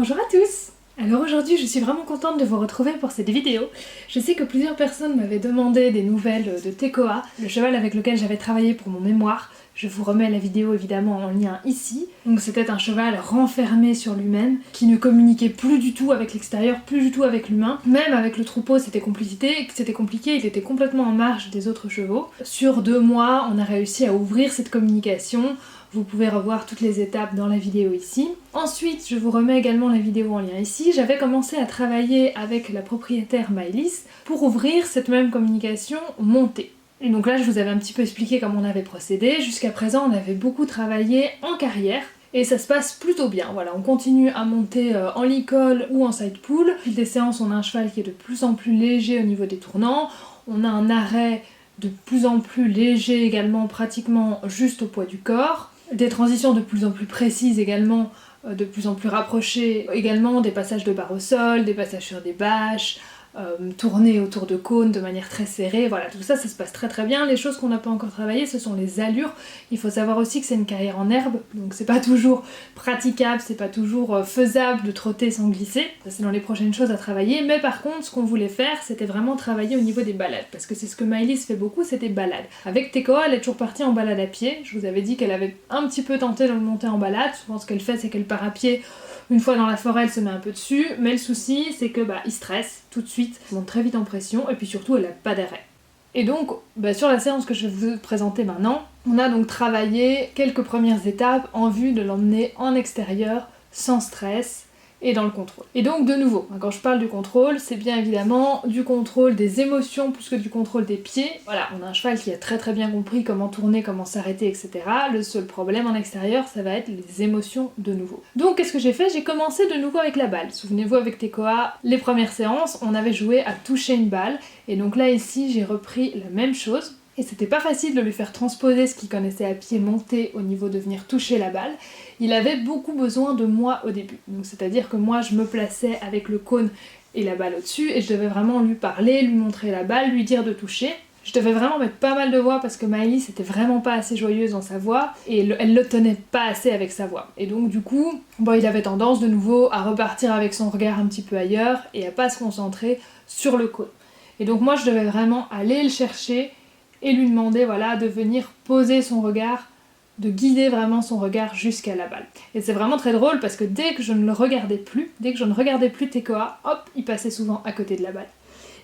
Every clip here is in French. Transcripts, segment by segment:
Bonjour à tous! Alors aujourd'hui je suis vraiment contente de vous retrouver pour cette vidéo. Je sais que plusieurs personnes m'avaient demandé des nouvelles de Tekoa, le cheval avec lequel j'avais travaillé pour mon mémoire. Je vous remets la vidéo évidemment en lien ici. Donc c'était un cheval renfermé sur lui-même, qui ne communiquait plus du tout avec l'extérieur, plus du tout avec l'humain. Même avec le troupeau c'était compliqué, il était complètement en marge des autres chevaux. Sur 2 mois, on a réussi à ouvrir cette communication. Vous pouvez revoir toutes les étapes dans la vidéo ici. Ensuite, je vous remets également la vidéo en lien ici. J'avais commencé à travailler avec la propriétaire Maëlys pour ouvrir cette même communication montée. Et donc là, je vous avais un petit peu expliqué comment on avait procédé. Jusqu'à présent, on avait beaucoup travaillé en carrière. Et ça se passe plutôt bien, voilà, on continue à monter en licol ou en side pull. Au fil des séances, on a un cheval qui est de plus en plus léger au niveau des tournants. On a un arrêt de plus en plus léger également, pratiquement juste au poids du corps. Des transitions de plus en plus précises également, de plus en plus rapprochées, également des passages de barre au sol, des passages sur des bâches, tourner autour de cônes de manière très serrée, voilà, tout ça, ça se passe très très bien. Les choses qu'on n'a pas encore travaillées, ce sont les allures. Il faut savoir aussi que c'est une carrière en herbe, donc c'est pas toujours praticable, c'est pas toujours faisable de trotter sans glisser. Ça, c'est dans les prochaines choses à travailler, mais par contre, ce qu'on voulait faire, c'était vraiment travailler au niveau des balades, parce que c'est ce que Maëlys fait beaucoup, c'est des balades. Avec Tekoa, elle est toujours partie en balade à pied. Je vous avais dit qu'elle avait un petit peu tenté de le monter en balade. Souvent, ce qu'elle fait, c'est qu'elle part à pied. Une fois dans la forêt, elle se met un peu dessus, mais le souci, c'est que il stresse tout de suite, elle monte très vite en pression, et puis surtout, elle a pas d'arrêt. Et donc, sur la séance que je vais vous présenter maintenant, on a donc travaillé quelques premières étapes en vue de l'emmener en extérieur, sans stress, et dans le contrôle. Et donc, de nouveau, quand je parle du contrôle, c'est bien évidemment du contrôle des émotions plus que du contrôle des pieds. Voilà, on a un cheval qui a très très bien compris comment tourner, comment s'arrêter, etc. Le seul problème en extérieur, ça va être les émotions de nouveau. Donc, qu'est-ce que j'ai fait? J'ai commencé de nouveau avec la balle. Souvenez-vous, avec Tekoa, les premières séances, on avait joué à toucher une balle. Et donc là, ici, j'ai repris la même chose. Et c'était pas facile de lui faire transposer ce qu'il connaissait à pied monté au niveau de venir toucher la balle. Il avait beaucoup besoin de moi au début. Donc c'est-à-dire que moi je me plaçais avec le cône et la balle au-dessus et je devais vraiment lui parler, lui montrer la balle, lui dire de toucher. Je devais vraiment mettre pas mal de voix parce que Maëlys était vraiment pas assez joyeuse dans sa voix et elle le tenait pas assez avec sa voix. Et donc du coup, il avait tendance de nouveau à repartir avec son regard un petit peu ailleurs et à pas se concentrer sur le cône. Et donc moi je devais vraiment aller le chercher et lui demander de venir poser son regard, de guider vraiment son regard jusqu'à la balle. Et c'est vraiment très drôle parce que dès que je ne le regardais plus, Tekoa, hop, il passait souvent à côté de la balle.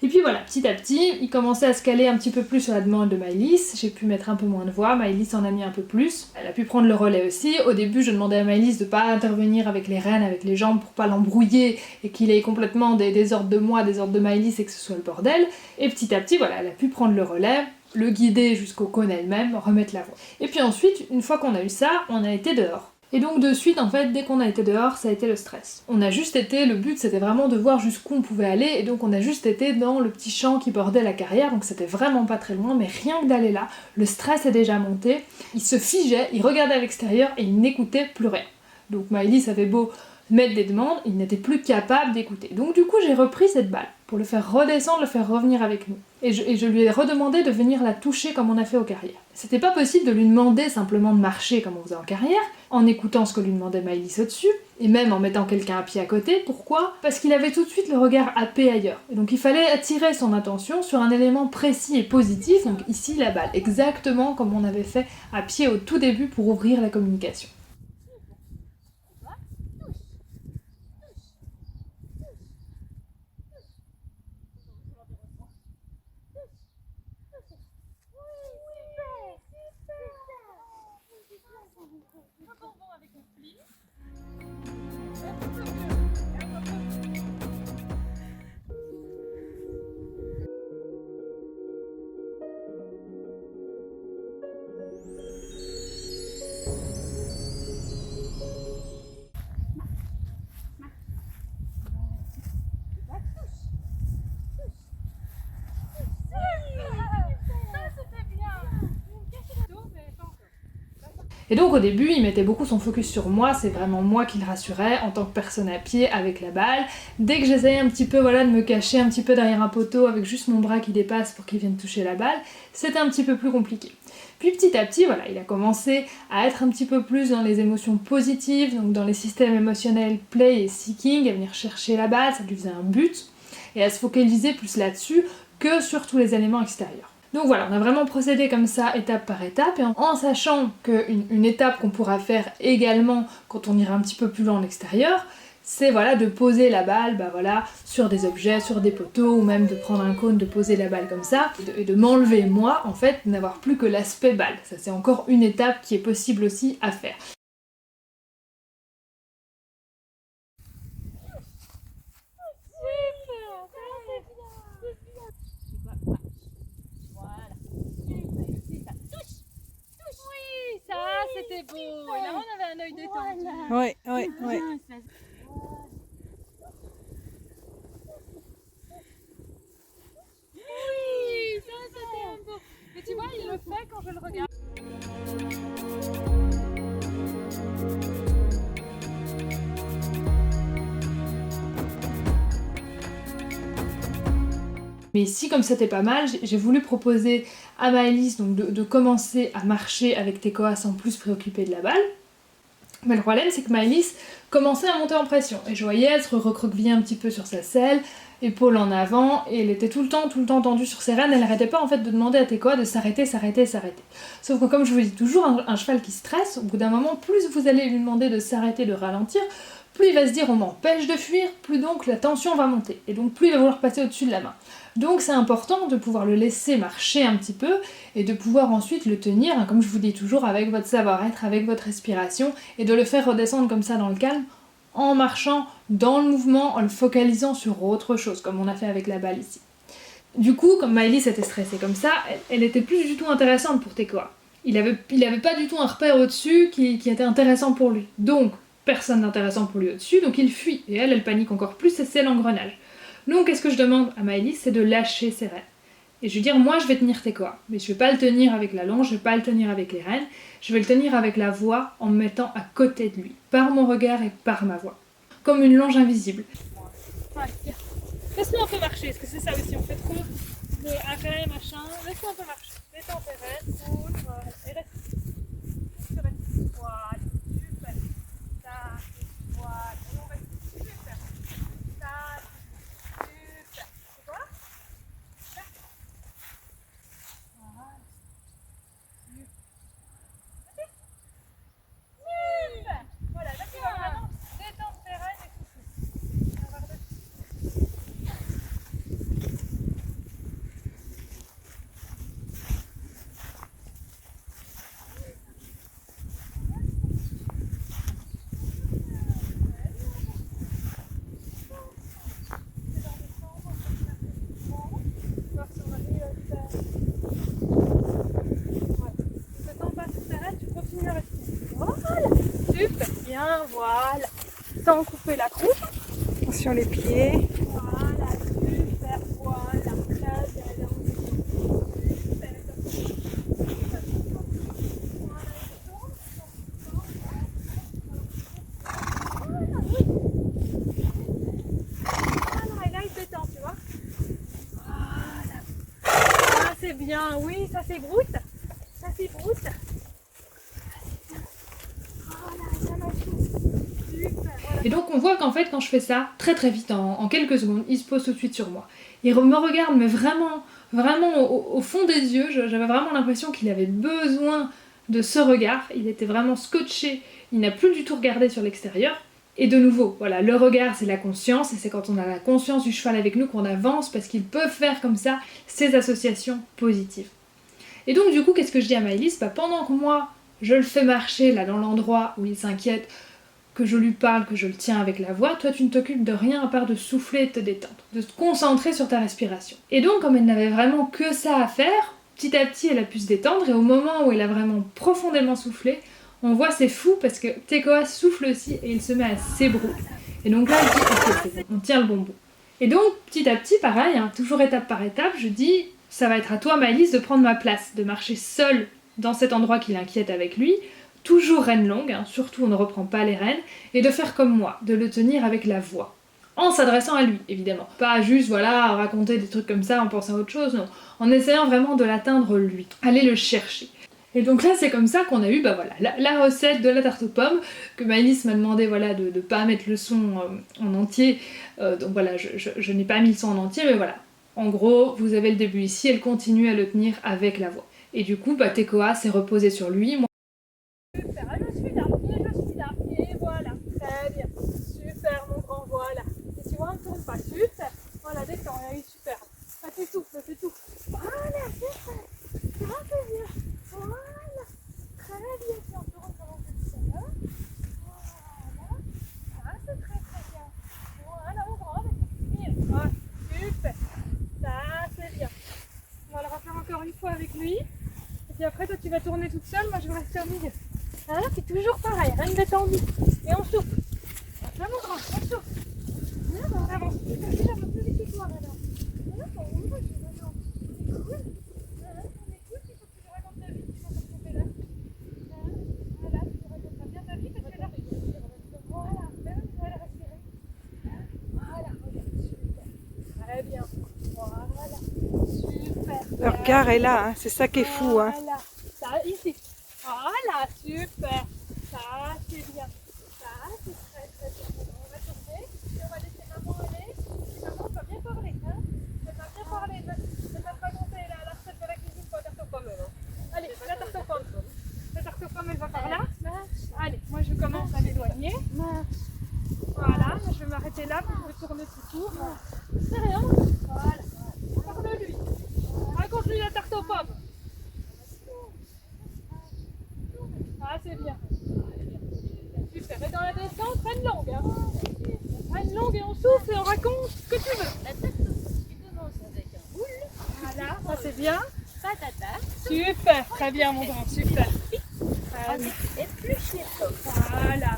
Et puis voilà, petit à petit, il commençait à se caler un petit peu plus sur la demande de Maëlys. J'ai pu mettre un peu moins de voix, Maëlys en a mis un peu plus. Elle a pu prendre le relais aussi. Au début, je demandais à Maëlys de pas intervenir avec les rênes, avec les jambes pour pas l'embrouiller et qu'il ait complètement des ordres de moi, des ordres de Maëlys et que ce soit le bordel. Et petit à petit, elle a pu prendre le relais, le guider jusqu'au cône elle-même, remettre la voix. Et puis ensuite, une fois qu'on a eu ça, on a été dehors. Et donc de suite, en fait, dès qu'on a été dehors, ça a été le stress. On a juste été, le but c'était vraiment de voir jusqu'où on pouvait aller, et donc on a juste été dans le petit champ qui bordait la carrière, donc c'était vraiment pas très loin, mais rien que d'aller là, le stress est déjà monté, il se figeait, il regardait à l'extérieur et il n'écoutait plus rien. Donc Maëlys avait beau mettre des demandes, il n'était plus capable d'écouter. Donc du coup, j'ai repris cette balle pour le faire redescendre, le faire revenir avec nous. Et je lui ai redemandé de venir la toucher comme on a fait aux carrières. C'était pas possible de lui demander simplement de marcher comme on faisait en carrière, en écoutant ce que lui demandait Maëlys au-dessus, et même en mettant quelqu'un à pied à côté. Pourquoi? Parce qu'il avait tout de suite le regard happé ailleurs. Et donc il fallait attirer son attention sur un élément précis et positif, donc ici la balle, exactement comme on avait fait à pied au tout début pour ouvrir la communication. Et donc au début, il mettait beaucoup son focus sur moi, c'est vraiment moi qui le rassurais en tant que personne à pied avec la balle. Dès que j'essayais un petit peu de me cacher un petit peu derrière un poteau avec juste mon bras qui dépasse pour qu'il vienne toucher la balle, c'était un petit peu plus compliqué. Puis petit à petit, il a commencé à être un petit peu plus dans les émotions positives, donc dans les systèmes émotionnels play et seeking, à venir chercher la balle, ça lui faisait un but, et à se focaliser plus là-dessus que sur tous les éléments extérieurs. Donc voilà, on a vraiment procédé comme ça, étape par étape, et en sachant qu'une étape qu'on pourra faire également quand on ira un petit peu plus loin en extérieur, c'est de poser la balle sur des objets, sur des poteaux, ou même de prendre un cône, de poser la balle comme ça, et de m'enlever moi, en fait, n'avoir plus que l'aspect balle. Ça c'est encore une étape qui est possible aussi à faire. C'était beau, et là on avait un œil détendu. Ouais, ouais, ouais. Oui, ça c'était un beau. Mais tu vois, il le fait quand je le regarde. Mais ici, comme c'était pas mal, j'ai voulu proposer à Maëlys donc de commencer à marcher avec Tekoa sans plus se préoccuper de la balle. Mais le problème, c'est que Maëlys commençait à monter en pression. Et je voyais, elle se recroquevillait un petit peu sur sa selle, épaule en avant, et elle était tout le temps tendue sur ses rênes. Elle n'arrêtait pas en fait de demander à Tekoa de s'arrêter. Sauf que comme je vous dis toujours, un cheval qui stresse, au bout d'un moment, plus vous allez lui demander de s'arrêter, de ralentir, plus il va se dire on m'empêche de fuir, plus donc la tension va monter. Et donc plus il va vouloir passer au-dessus de la main. Donc c'est important de pouvoir le laisser marcher un petit peu et de pouvoir ensuite le tenir, comme je vous dis toujours, avec votre savoir-être, avec votre respiration, et de le faire redescendre comme ça dans le calme, en marchant dans le mouvement, en le focalisant sur autre chose, comme on a fait avec la balle ici. Du coup, comme Maëlys était stressée comme ça, elle était plus du tout intéressante pour Tekoa. Il avait pas du tout un repère au-dessus qui était intéressant pour lui. Donc, personne d'intéressant pour lui au-dessus, donc il fuit, et elle panique encore plus, et c'est l'engrenage. Donc, qu'est-ce que je demande à Maëlys, c'est de lâcher ses rênes. Et je vais dire, moi je vais tenir Tekoa, mais je vais pas le tenir avec la longe, je vais pas le tenir avec les rênes, je vais le tenir avec la voix en me mettant à côté de lui, par mon regard et par ma voix. Comme une longe invisible. Laisse-le un peu marcher, parce que c'est ça aussi, on fait trop de arrêt, machin. Laisse-le un peu marcher. Détends tes rênes, bouge, voilà. Et reste. Voilà, super. Ça, voilà. Et on reste super. Ça, super. C'est quoi? Super. Voilà. Super. Voilà, là tu vas vraiment détendre tes rênes et souffler. On va redescendre. Super bien, voilà. Sans couper la croupe. Attention les pieds. Voilà, super, voilà. Très bien. Voilà, et là il détend, tu vois. Voilà. Ah, c'est bien, oui, ça c'est broute. Ça c'est broute. Et donc on voit qu'en fait quand je fais ça, très très vite, en quelques secondes, il se pose tout de suite sur moi. Il me regarde mais vraiment au fond des yeux, j'avais vraiment l'impression qu'il avait besoin de ce regard, il était vraiment scotché, il n'a plus du tout regardé sur l'extérieur. Et de nouveau, voilà, le regard c'est la conscience, et c'est quand on a la conscience du cheval avec nous qu'on avance, parce qu'il peut faire comme ça ces associations positives. Et donc du coup, qu'est-ce que je dis à Maëlys? Pendant que moi, je le fais marcher là dans l'endroit où il s'inquiète, que je lui parle, que je le tiens avec la voix, toi tu ne t'occupes de rien à part de souffler et de te détendre, de te concentrer sur ta respiration. Et donc comme elle n'avait vraiment que ça à faire, petit à petit elle a pu se détendre, et au moment où elle a vraiment profondément soufflé, on voit c'est fou parce que Tekoa souffle aussi et il se met à s'ébrouer. Et donc là elle dit ok c'est bon, on tient le bon bout. Et donc petit à petit pareil, toujours étape par étape, je dis ça va être à toi Maëlys de prendre ma place, de marcher seule dans cet endroit qui l'inquiète avec lui, toujours rênes longues, hein, surtout on ne reprend pas les rênes, et de faire comme moi, de le tenir avec la voix. En s'adressant à lui, évidemment. Pas juste, voilà, raconter des trucs comme ça en pensant à autre chose, non. En essayant vraiment de l'atteindre lui, aller le chercher. Et donc là, c'est comme ça qu'on a eu, bah voilà, la recette de la tarte aux pommes, que Maëlys m'a demandé, voilà, de ne pas mettre le son en entier, donc voilà, je n'ai pas mis le son en entier, mais voilà. En gros, vous avez le début ici, elle continue à le tenir avec la voix. Et du coup, bah, Tekoa s'est reposé sur lui. Super, ah, je suis là, et voilà, très bien, super mon grand, voilà. Et tu vois, on ne tourne pas, super, voilà, détends, oui, super. Ça fait tout, voilà, super, ça fait bien, voilà, très bien, si on tourne comme on fait tout à l'heure, voilà, ça c'est très bien, voilà mon grand, bien, voilà, super, ça c'est bien. On va le refaire encore une fois avec lui, et puis après toi tu vas tourner toute seule, moi je vais rester au milieu. Hein, c'est toujours pareil, rien de détendu. Et on souffle. Là mon grand, on souffle. Là, on avance. Déjà, on va plus vite que toi maintenant. Là, on bouge maintenant. On est cool. On est cool, il faut que tu nous racontes ta vie. Tu vas te tromper là. Voilà, tu nous racontes bien ta vie parce que là. Voilà, même tu vas la respirer. Voilà, regarde, super. Très bien. Voilà, super. Le regard est là, hein. C'est ça qui est fou. Hein. Voilà, ça ici. Voilà, super. Ça, c'est bien. Ça, c'est très très bien. On va tourner et on va laisser maman aller. Et maman va bien parler. Hein, elle va bien parler. Elle va te raconter la recette de la cuisine pour la tarte aux pommes. Allez, la tarte aux pommes. La tarte aux pommes, elle va par là. Allez, moi je commence à m'éloigner. Voilà, je vais m'arrêter là pour me tourner tout tour. C'est rien. Voilà. Parle-lui. Raconte-lui la tarte aux pommes. Ah, c'est bien. Super. Et dans la descente, prenne longue. Hein. Prenne longue et on souffle et on raconte ce que tu veux. La tarte qui commence avec un boule. Voilà, ça c'est bien. Patata. Super. Très bien, mon grand. Super. Et plus chez toi. Voilà.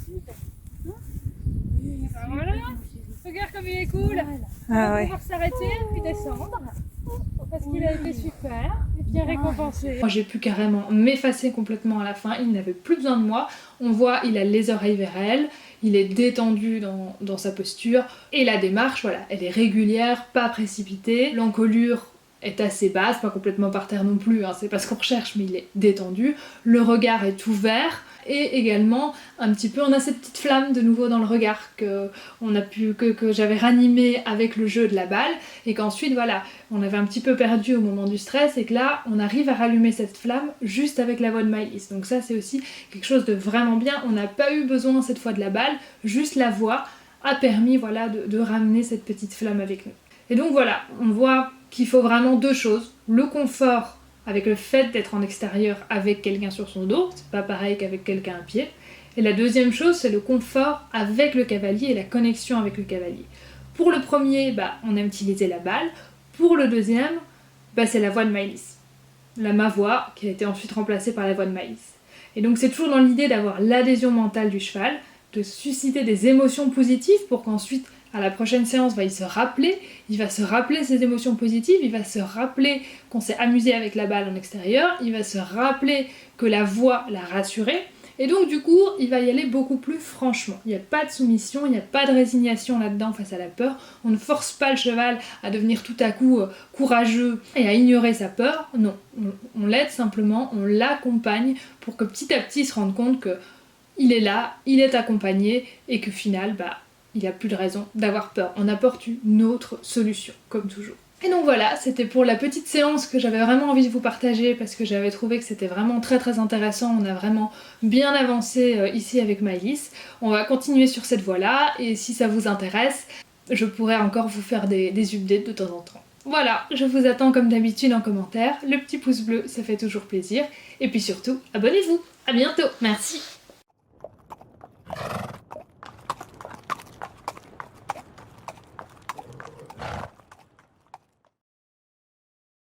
Super. Voilà. Regarde comme il est cool. On Ah va ouais. pouvoir s'arrêter puis descendre. Parce qu'il a été super et bien récompensé. Moi j'ai pu carrément m'effacer complètement à la fin, il n'avait plus besoin de moi. On voit, il a les oreilles vers elle, il est détendu dans sa posture. Et la démarche, voilà, elle est régulière, pas précipitée. L'encolure est assez basse, pas complètement par terre non plus, hein, c'est pas ce qu'on recherche, mais il est détendu. Le regard est ouvert. Et également, un petit peu, on a cette petite flamme de nouveau dans le regard que j'avais ranimée avec le jeu de la balle, et qu'ensuite, voilà, on avait un petit peu perdu au moment du stress, et que là, on arrive à rallumer cette flamme juste avec la voix de Maëlys. Donc ça, c'est aussi quelque chose de vraiment bien. On n'a pas eu besoin cette fois de la balle, juste la voix a permis, voilà, de ramener cette petite flamme avec nous. Et donc voilà, on voit qu'il faut vraiment deux choses, le confort avec le fait d'être en extérieur avec quelqu'un sur son dos, c'est pas pareil qu'avec quelqu'un à pied. Et la deuxième chose, c'est le confort avec le cavalier et la connexion avec le cavalier. Pour le premier, on a utilisé la balle. Pour le deuxième, c'est la voix de Maëlys. Ma voix, qui a été ensuite remplacée par la voix de Maëlys. Et donc c'est toujours dans l'idée d'avoir l'adhésion mentale du cheval, de susciter des émotions positives pour qu'ensuite, à la prochaine séance, il va se rappeler ses émotions positives, il va se rappeler qu'on s'est amusé avec la balle en extérieur, il va se rappeler que la voix l'a rassuré, Et donc du coup, il va y aller beaucoup plus franchement. Il n'y a pas de soumission, il n'y a pas de résignation là-dedans face à la peur. On ne force pas le cheval à devenir tout à coup courageux et à ignorer sa peur. Non, on l'aide simplement, on l'accompagne pour que petit à petit il se rende compte que il est là, il est accompagné et que final, il n'y a plus de raison d'avoir peur. On apporte une autre solution, comme toujours. Et donc voilà, c'était pour la petite séance que j'avais vraiment envie de vous partager parce que j'avais trouvé que c'était vraiment très très intéressant. On a vraiment bien avancé ici avec Maëlys. On va continuer sur cette voie-là et si ça vous intéresse, je pourrais encore vous faire des updates de temps en temps. Voilà, je vous attends comme d'habitude en commentaire. Le petit pouce bleu, ça fait toujours plaisir. Et puis surtout, abonnez-vous. À bientôt, merci.